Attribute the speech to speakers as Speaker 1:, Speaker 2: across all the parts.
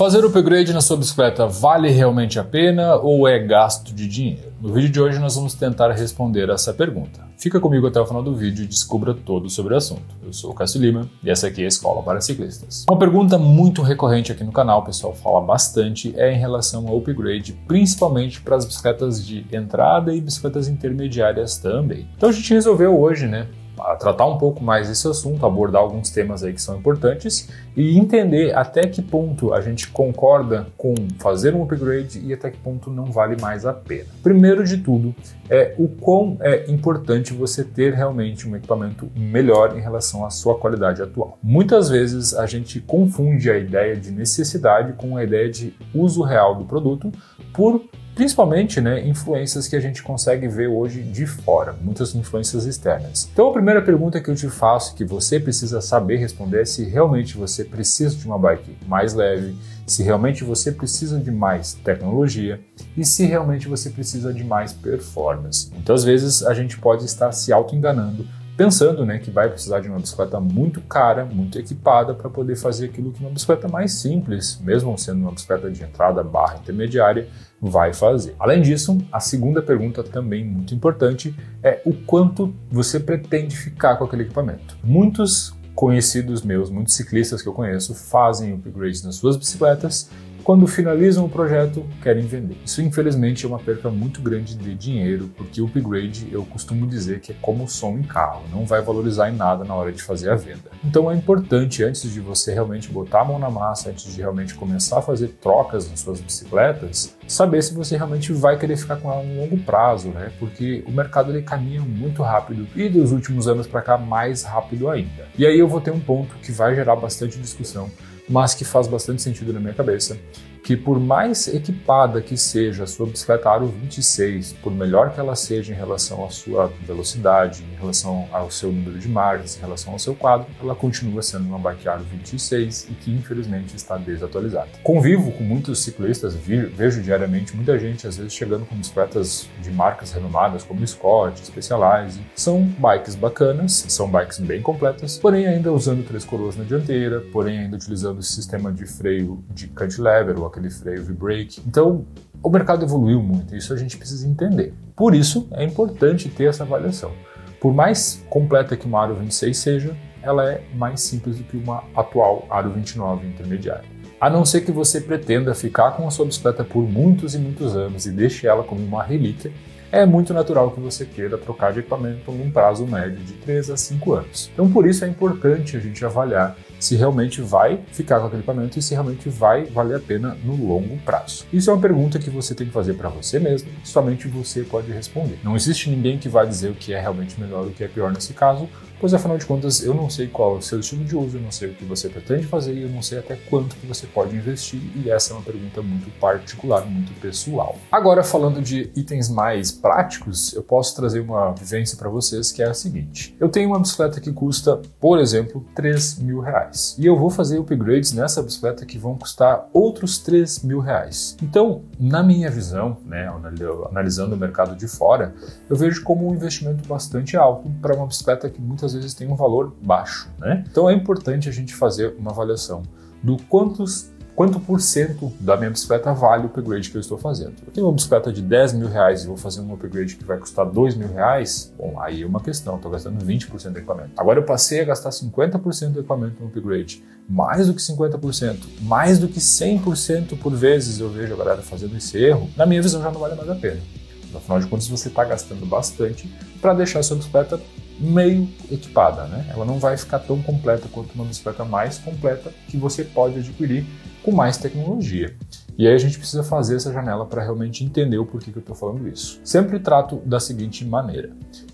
Speaker 1: Fazer upgrade na sua bicicleta vale realmente a pena ou é gasto de dinheiro? No vídeo de hoje nós vamos tentar responder essa pergunta. Fica comigo até o final do vídeo e descubra tudo sobre o assunto. Eu sou o Cássio Lima e essa aqui é a Escola para Ciclistas. Uma pergunta muito recorrente aqui no canal, o pessoal fala bastante, é em relação ao upgrade, principalmente para as bicicletas de entrada e bicicletas intermediárias também. Então a gente resolveu hoje, a tratar um pouco mais desse assunto, abordar alguns temas aí que são importantes e entender até que ponto a gente concorda com fazer um upgrade e até que ponto não vale mais a pena. Primeiro de tudo, é o quão é importante você ter realmente um equipamento melhor em relação à sua qualidade atual. Muitas vezes a gente confunde a ideia de necessidade com a ideia de uso real do produto por principalmente, influências que a gente consegue ver hoje de fora, muitas influências externas. Então a primeira pergunta que eu te faço, que você precisa saber responder, é se realmente você precisa de uma bike mais leve, se realmente você precisa de mais tecnologia e se realmente você precisa de mais performance. Muitas vezes a gente pode estar se auto-enganando, pensando que vai precisar de uma bicicleta muito cara, muito equipada para poder fazer aquilo que uma bicicleta mais simples, mesmo sendo uma bicicleta de entrada / intermediária, vai fazer. Além disso, a segunda pergunta também muito importante é o quanto você pretende ficar com aquele equipamento. Muitos conhecidos meus, muitos ciclistas que eu conheço fazem upgrades nas suas bicicletas. Quando finalizam o projeto, querem vender. Isso, infelizmente, é uma perca muito grande de dinheiro, porque o upgrade, eu costumo dizer que é como o som em carro, não vai valorizar em nada na hora de fazer a venda. Então é importante, antes de você realmente botar a mão na massa, antes de realmente começar a fazer trocas nas suas bicicletas, saber se você realmente vai querer ficar com ela no longo prazo, porque o mercado ele caminha muito rápido e dos últimos anos para cá mais rápido ainda. E aí eu vou ter um ponto que vai gerar bastante discussão, mas que faz bastante sentido na minha cabeça, que por mais equipada que seja a sua bicicleta Aro 26, por melhor que ela seja em relação à sua velocidade, em relação ao seu número de margens, em relação ao seu quadro, ela continua sendo uma bike Aro 26 e que infelizmente está desatualizada. Convivo com muitos ciclistas, vejo diariamente muita gente às vezes chegando com bicicletas de marcas renomadas como Scott, Specialized. São bikes bacanas, são bikes bem completas, porém ainda usando 3 coroas na dianteira, porém ainda utilizando esse sistema de freio de cantilever ou aquele freio V-brake. Então, o mercado evoluiu muito, isso a gente precisa entender. Por isso, é importante ter essa avaliação. Por mais completa que uma Aro 26 seja, ela é mais simples do que uma atual Aro 29 intermediária. A não ser que você pretenda ficar com a sua bicicleta por muitos e muitos anos e deixe ela como uma relíquia, é muito natural que você queira trocar de equipamento num prazo médio de 3 a 5 anos. Então, por isso é importante a gente avaliar se realmente vai ficar com aquele equipamento e se realmente vai valer a pena no longo prazo. Isso é uma pergunta que você tem que fazer para você mesmo e somente você pode responder. Não existe ninguém que vai dizer o que é realmente melhor e o que é pior nesse caso, pois afinal de contas eu não sei qual é o seu estilo de uso, eu não sei o que você pretende fazer e eu não sei até quanto que você pode investir, e essa é uma pergunta muito particular, muito pessoal. Agora, falando de itens mais práticos, eu posso trazer uma vivência para vocês que é a seguinte. Eu tenho uma bicicleta que custa, por exemplo, R$3.000 e eu vou fazer upgrades nessa bicicleta que vão custar outros R$3.000. Então, na minha visão, analisando o mercado de fora, eu vejo como um investimento bastante alto para uma bicicleta que muitas vezes tem um valor baixo, Então é importante a gente fazer uma avaliação do quanto por cento da minha bicicleta vale o upgrade que eu estou fazendo. Eu tenho uma bicicleta de R$10.000 e vou fazer um upgrade que vai custar R$2.000, bom, aí é uma questão, estou gastando 20% do equipamento. Agora eu passei a gastar 50% do equipamento no upgrade, mais do que 50%, mais do que 100% por vezes eu vejo a galera fazendo esse erro, na minha visão já não vale mais a pena. Afinal de contas, você está gastando bastante para deixar a sua bicicleta meio equipada, Ela não vai ficar tão completa quanto uma bicicleta mais completa que você pode adquirir com mais tecnologia. E aí a gente precisa fazer essa janela para realmente entender o porquê que eu estou falando isso. Sempre trato da seguinte maneira.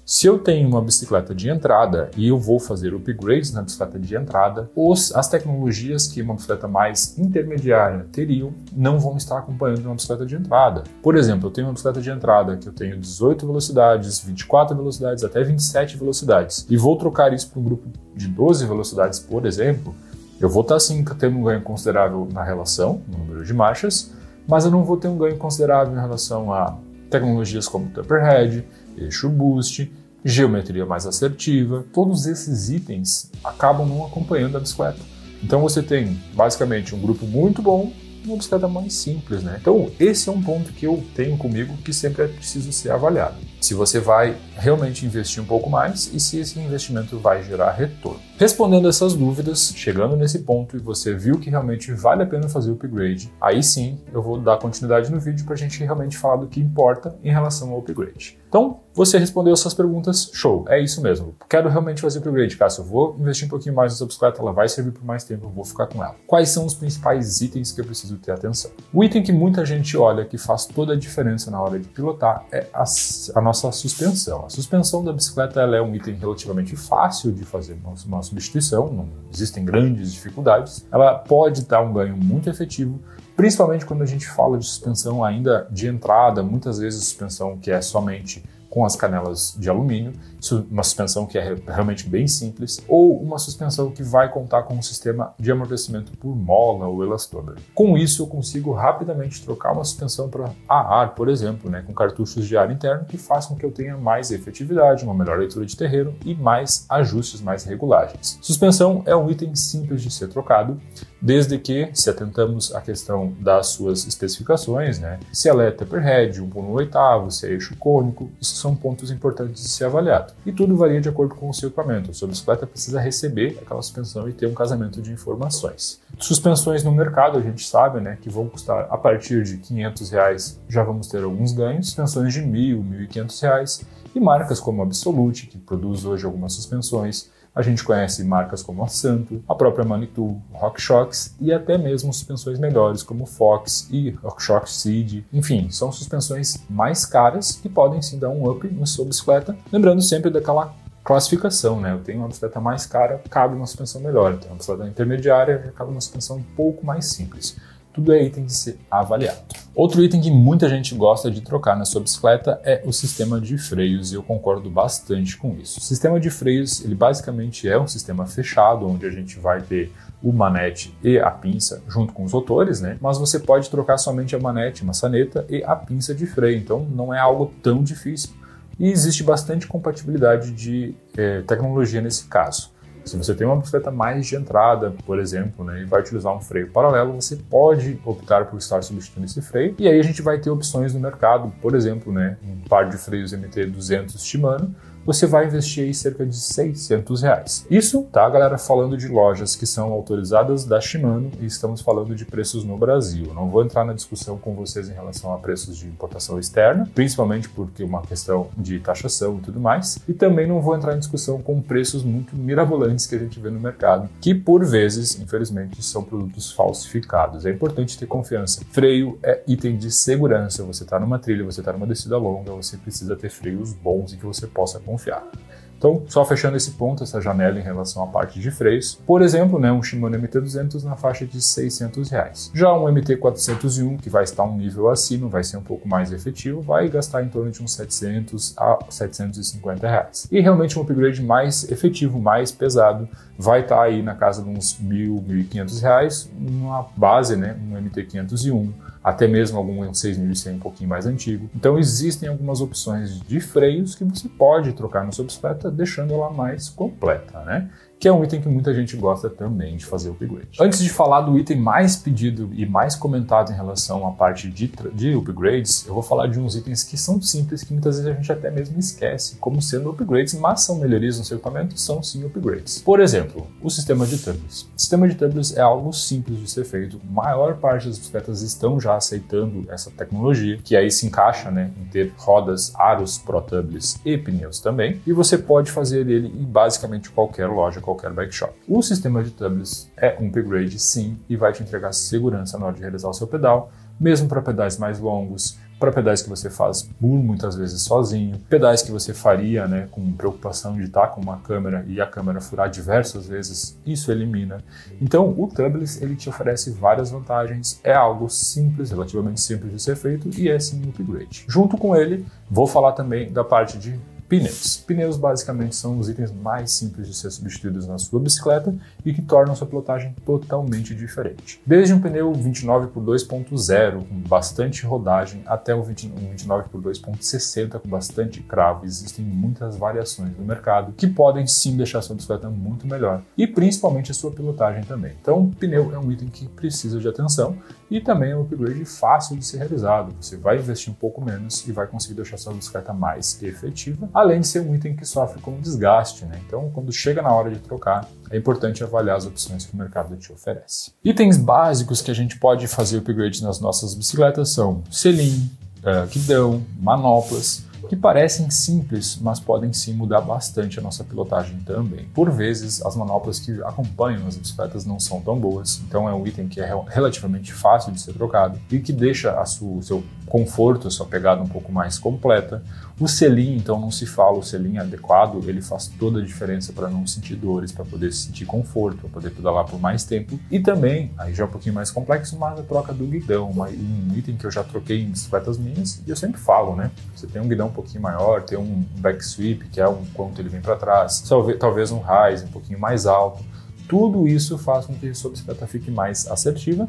Speaker 1: Se eu tenho uma bicicleta de entrada e eu vou fazer upgrades na bicicleta de entrada, as tecnologias que uma bicicleta mais intermediária teriam não vão estar acompanhando uma bicicleta de entrada. Por exemplo, eu tenho uma bicicleta de entrada que eu tenho 18 velocidades, 24 velocidades, até 27 velocidades, e vou trocar isso para um grupo de 12 velocidades, por exemplo, eu vou estar sim tendo um ganho considerável na relação, no número de marchas, mas eu não vou ter um ganho considerável em relação a tecnologias como Taperhead, eixo boost, geometria mais assertiva. Todos esses itens acabam não acompanhando a bicicleta. Então você tem basicamente um grupo muito bom uma bicicleta mais simples, né? Então, esse é um ponto que eu tenho comigo que sempre é preciso ser avaliado. Se você vai realmente investir um pouco mais e se esse investimento vai gerar retorno. Respondendo essas dúvidas, chegando nesse ponto e você viu que realmente vale a pena fazer o upgrade, aí sim eu vou dar continuidade no vídeo para a gente realmente falar do que importa em relação ao upgrade. Então, você respondeu essas perguntas, show, é isso mesmo. Quero realmente fazer o upgrade, Cássio, eu vou investir um pouquinho mais nessa bicicleta, ela vai servir por mais tempo, eu vou ficar com ela. Quais são os principais itens que eu preciso ter atenção? O item que muita gente olha, que faz toda a diferença na hora de pilotar, é a nossa suspensão. A suspensão da bicicleta ela é um item relativamente fácil de fazer uma substituição, não existem grandes dificuldades. Ela pode dar um ganho muito efetivo, principalmente quando a gente fala de suspensão ainda de entrada, muitas vezes suspensão que é somente com as canelas de alumínio, uma suspensão que é realmente bem simples, ou uma suspensão que vai contar com um sistema de amortecimento por mola ou elastômer. Com isso, eu consigo rapidamente trocar uma suspensão para a ar, por exemplo, com cartuchos de ar interno, que faz com que eu tenha mais efetividade, uma melhor leitura de terreno e mais ajustes, mais regulagens. Suspensão é um item simples de ser trocado, desde que, se atentamos à questão das suas especificações, se ela é taperhead, 1/8, se é eixo cônico, isso são pontos importantes de ser avaliado. E tudo varia de acordo com o seu equipamento. A sua bicicleta precisa receber aquela suspensão e ter um casamento de informações. Suspensões no mercado, a gente sabe, que vão custar a partir de R$500, já vamos ter alguns ganhos, suspensões de R$1.000, R$1.500, e marcas como a Absolute, que produz hoje algumas suspensões. A gente conhece marcas como a Santo, a própria Manitou, RockShox e até mesmo suspensões melhores como Fox e RockShox Seed. Enfim, são suspensões mais caras que podem sim dar um up na sua bicicleta, lembrando sempre daquela classificação, Eu tenho uma bicicleta mais cara, cabe uma suspensão melhor. Eu tenho uma bicicleta intermediária, cabe uma suspensão um pouco mais simples. Tudo é item de ser avaliado. Outro item que muita gente gosta de trocar na sua bicicleta é o sistema de freios, e eu concordo bastante com isso. O sistema de freios, ele basicamente é um sistema fechado, onde a gente vai ter o manete e a pinça junto com os rotores, Mas você pode trocar somente a manete, maçaneta e a pinça de freio, então não é algo tão difícil. E existe bastante compatibilidade de tecnologia nesse caso. Se você tem uma bicicleta mais de entrada, por exemplo, e vai utilizar um freio paralelo, você pode optar por estar substituindo esse freio. E aí a gente vai ter opções no mercado, por exemplo, um par de freios MT200 Shimano, você vai investir aí cerca de R$600. Isso, tá, galera, falando de lojas que são autorizadas da Shimano e estamos falando de preços no Brasil. Não vou entrar na discussão com vocês em relação a preços de importação externa, principalmente porque é uma questão de taxação e tudo mais. E também não vou entrar em discussão com preços muito mirabolantes que a gente vê no mercado, que por vezes, infelizmente, são produtos falsificados. É importante ter confiança. Freio é item de segurança. Você está numa trilha, você está numa descida longa, você precisa ter freios bons e que você possa confiar. Então, só fechando esse ponto, essa janela em relação à parte de freios, por exemplo, um Shimano MT200 na faixa de R$600. Já um MT401, que vai estar um nível acima, vai ser um pouco mais efetivo, vai gastar em torno de uns R$700 a R$750. E realmente um upgrade mais efetivo, mais pesado, vai estar aí na casa de uns R$1.000, R$1.500, uma base, um MT501, até mesmo algum 6.100 um pouquinho mais antigo. Então existem algumas opções de freios que você pode trocar na sua bicicleta, deixando ela mais completa, que é um item que muita gente gosta também de fazer o upgrade. Antes de falar do item mais pedido e mais comentado em relação à parte de upgrades, eu vou falar de uns itens que são simples, que muitas vezes a gente até mesmo esquece como sendo upgrades, mas são melhorias no seu equipamento, são sim upgrades. Por exemplo, o sistema de tubeless. O sistema de tubeless é algo simples de ser feito. A maior parte das bicicletas estão já aceitando essa tecnologia, que aí se encaixa em ter rodas, aros Pro Tubeless e pneus também, e você pode fazer ele em basicamente qualquer loja, qualquer bike shop. O sistema de tubeless é um upgrade sim e vai te entregar segurança na hora de realizar o seu pedal, mesmo para pedais mais longos, para pedais que você faz por muitas vezes sozinho, pedais que você faria com preocupação de estar com uma câmera e a câmera furar diversas vezes, isso elimina. Então o tubeless ele te oferece várias vantagens, é algo simples, relativamente simples de ser feito e é sim um upgrade. Junto com ele, vou falar também da parte de pneus. Pneus basicamente são os itens mais simples de ser substituídos na sua bicicleta e que tornam sua pilotagem totalmente diferente. Desde um pneu 29 por 2.0 com bastante rodagem até um 29 por 2.60 com bastante cravo, existem muitas variações no mercado que podem sim deixar sua bicicleta muito melhor e principalmente a sua pilotagem também. Então, pneu é um item que precisa de atenção e também é um upgrade fácil de ser realizado. Você vai investir um pouco menos e vai conseguir deixar sua bicicleta mais efetiva, além de ser um item que sofre com desgaste, né? Então, quando chega na hora de trocar, é importante avaliar as opções que o mercado te oferece. Itens básicos que a gente pode fazer upgrade nas nossas bicicletas são selim, guidão, manoplas, que parecem simples, mas podem sim mudar bastante a nossa pilotagem também. Por vezes, as manoplas que acompanham as bicicletas não são tão boas, então é um item que é relativamente fácil de ser trocado e que deixa o seu conforto, a sua pegada um pouco mais completa. O selim, então, não se fala, o selim adequado, ele faz toda a diferença para não sentir dores, para poder sentir conforto, para poder pedalar por mais tempo. E também, aí já é um pouquinho mais complexo, mas a troca do guidão, um item que eu já troquei em bicicletas minhas, e eu sempre falo, né? Você tem um guidão um pouquinho maior, tem um back sweep, que é um quanto ele vem para trás, talvez um rise um pouquinho mais alto. Tudo isso faz com que a sua bicicleta fique mais assertiva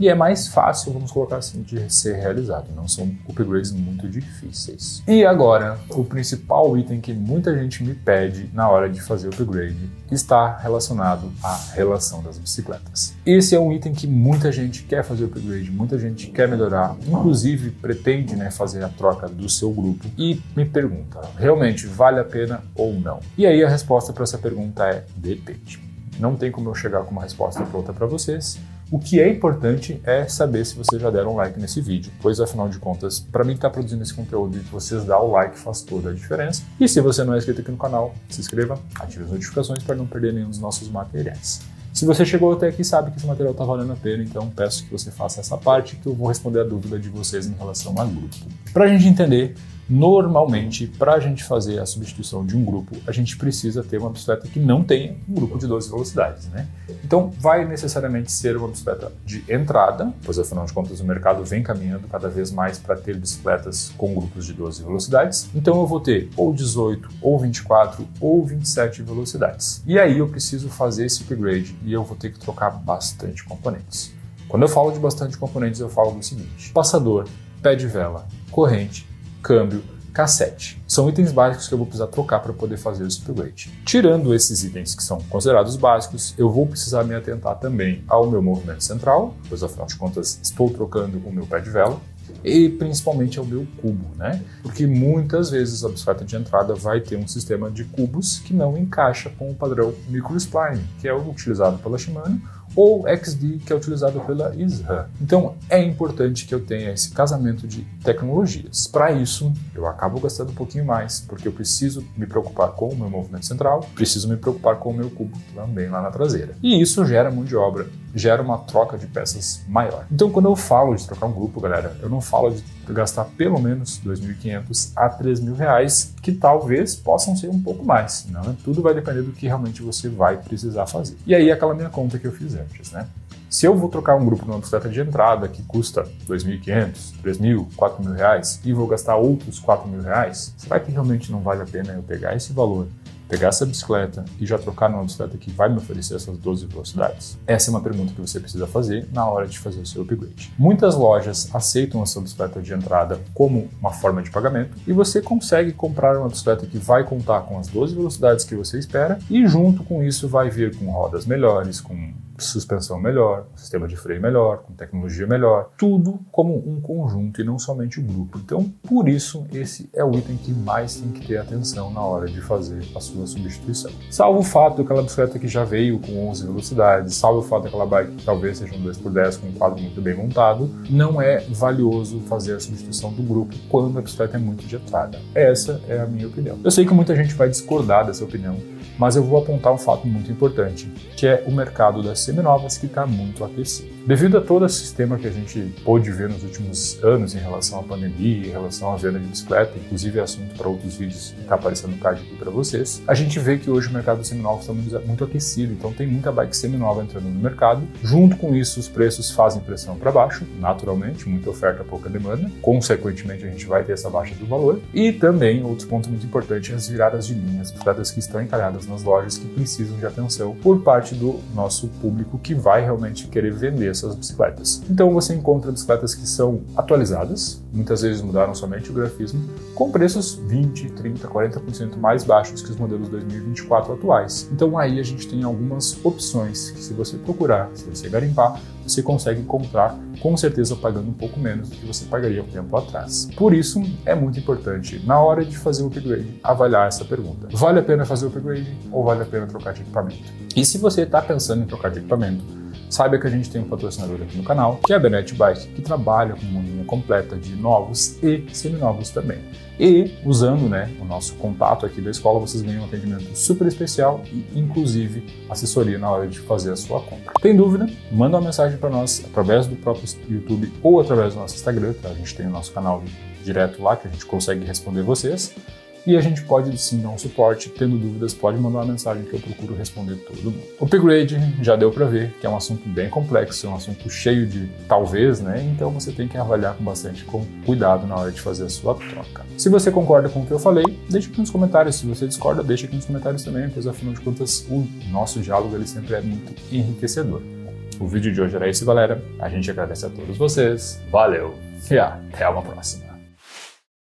Speaker 1: e é mais fácil, vamos colocar assim, de ser realizado. Não são upgrades muito difíceis. E agora, o principal item que muita gente me pede na hora de fazer o upgrade está relacionado à relação das bicicletas. Esse é um item que muita gente quer fazer o upgrade, muita gente quer melhorar, inclusive pretende, né, fazer a troca do seu grupo e me pergunta, realmente vale a pena ou não? E aí a resposta para essa pergunta é depende. Não tem como eu chegar com uma resposta pronta para vocês. O que é importante é saber se vocês já deram um like nesse vídeo, pois afinal de contas, para mim que está produzindo esse conteúdo e vocês dar o like faz toda a diferença. E se você não é inscrito aqui no canal, se inscreva, ative as notificações para não perder nenhum dos nossos materiais. Se você chegou até aqui, sabe que esse material está valendo a pena, então peço que você faça essa parte que eu vou responder a dúvida de vocês em relação ao grupo. Para a gente entender, normalmente, para a gente fazer a substituição de um grupo, a gente precisa ter uma bicicleta que não tenha um grupo de 12 velocidades, né? Então, vai necessariamente ser uma bicicleta de entrada, pois afinal de contas o mercado vem caminhando cada vez mais para ter bicicletas com grupos de 12 velocidades. Então eu vou ter ou 18, ou 24, ou 27 velocidades. E aí eu preciso fazer esse upgrade e eu vou ter que trocar bastante componentes. Quando eu falo de bastante componentes, eu falo do seguinte: passador, pé de vela, corrente, câmbio, cassete. São itens básicos que eu vou precisar trocar para poder fazer esse upgrade. Tirando esses itens que são considerados básicos, eu vou precisar me atentar também ao meu movimento central, pois afinal de contas estou trocando o meu pé de vela, e principalmente ao meu cubo, né? Porque muitas vezes a bicicleta de entrada vai ter um sistema de cubos que não encaixa com o padrão microspline, que é o utilizado pela Shimano, ou XD, que é utilizado pela SRAM. Então é importante que eu tenha esse casamento de tecnologias. Para isso, eu acabo gastando um pouquinho mais, porque eu preciso me preocupar com o meu movimento central, preciso me preocupar com o meu cubo também lá na traseira. E isso gera mão de obra, gera uma troca de peças maior. Então quando eu falo de trocar um grupo, galera, eu não falo de gastar pelo menos R$ 2.500 a R$ 3.000, que talvez possam ser um pouco mais, né? Tudo vai depender do que realmente você vai precisar fazer. E aí aquela minha conta que eu fiz antes, né? Se eu vou trocar um grupo numa bicicleta de entrada que custa R$ 2.500, R$ 3.000, R$ 4.000 e vou gastar outros R$ 4.000, será que realmente não vale a pena eu pegar esse valor, pegar essa bicicleta e já trocar numa bicicleta que vai me oferecer essas 12 velocidades? Essa é uma pergunta que você precisa fazer na hora de fazer o seu upgrade. Muitas lojas aceitam a sua bicicleta de entrada como uma forma de pagamento e você consegue comprar uma bicicleta que vai contar com as 12 velocidades que você espera e junto com isso vai vir com rodas melhores, com suspensão melhor, sistema de freio melhor, com tecnologia melhor, tudo como um conjunto e não somente o grupo. Então, por isso, esse é o item que mais tem que ter atenção na hora de fazer a sua substituição. Salvo o fato daquela bicicleta que já veio com 11 velocidades, salvo o fato daquela bike que talvez seja um 2x10 com um quadro muito bem montado, não é valioso fazer a substituição do grupo quando a bicicleta é muito de entrada. Essa é a minha opinião. Eu sei que muita gente vai discordar dessa opinião, mas eu vou apontar um fato muito importante, que é o mercado das seminovas que está muito aquecido. Devido a todo esse sistema que a gente pôde ver nos últimos anos em relação à pandemia, em relação à venda de bicicleta, inclusive é assunto para outros vídeos que está aparecendo no card aqui para vocês, a gente vê que hoje o mercado dos seminovos está muito aquecido, então tem muita bike seminova entrando no mercado. Junto com isso, os preços fazem pressão para baixo, naturalmente, muita oferta, pouca demanda, consequentemente a gente vai ter essa baixa do valor. E também, outro ponto muito importante, as viradas de linha, as bicicletas que estão encalhadas apenas nas lojas que precisam de atenção por parte do nosso público que vai realmente querer vender essas bicicletas. Então você encontra bicicletas que são atualizadas, muitas vezes mudaram somente o grafismo, com preços 20, 30, 40% mais baixos que os modelos 2024 atuais. Então aí a gente tem algumas opções que, se você procurar, se você garimpar, você consegue comprar, com certeza pagando um pouco menos do que você pagaria um tempo atrás. Por isso, é muito importante, na hora de fazer o upgrade, avaliar essa pergunta. Vale a pena fazer o upgrade ou vale a pena trocar de equipamento? E se você está pensando em trocar de equipamento, saiba que a gente tem um patrocinador aqui no canal, que é a Benet Bike, que trabalha com uma linha completa de novos e seminovos também. E, usando o nosso contato aqui da escola, vocês ganham um atendimento super especial e, inclusive, assessoria na hora de fazer a sua compra. Tem dúvida? Manda uma mensagem para nós através do próprio YouTube ou através do nosso Instagram, tá? A gente tem o nosso canal direto lá, que a gente consegue responder vocês. E a gente pode sim dar um suporte. Tendo dúvidas, pode mandar uma mensagem que eu procuro responder todo mundo. O upgrade já deu para ver que é um assunto bem complexo, é um assunto cheio de talvez, Então você tem que avaliar com bastante cuidado na hora de fazer a sua troca. Se você concorda com o que eu falei, deixa aqui nos comentários. Se você discorda, deixa aqui nos comentários também, pois afinal de contas o nosso diálogo ele sempre é muito enriquecedor. O vídeo de hoje era esse, galera. A gente agradece a todos vocês. Valeu e até uma próxima.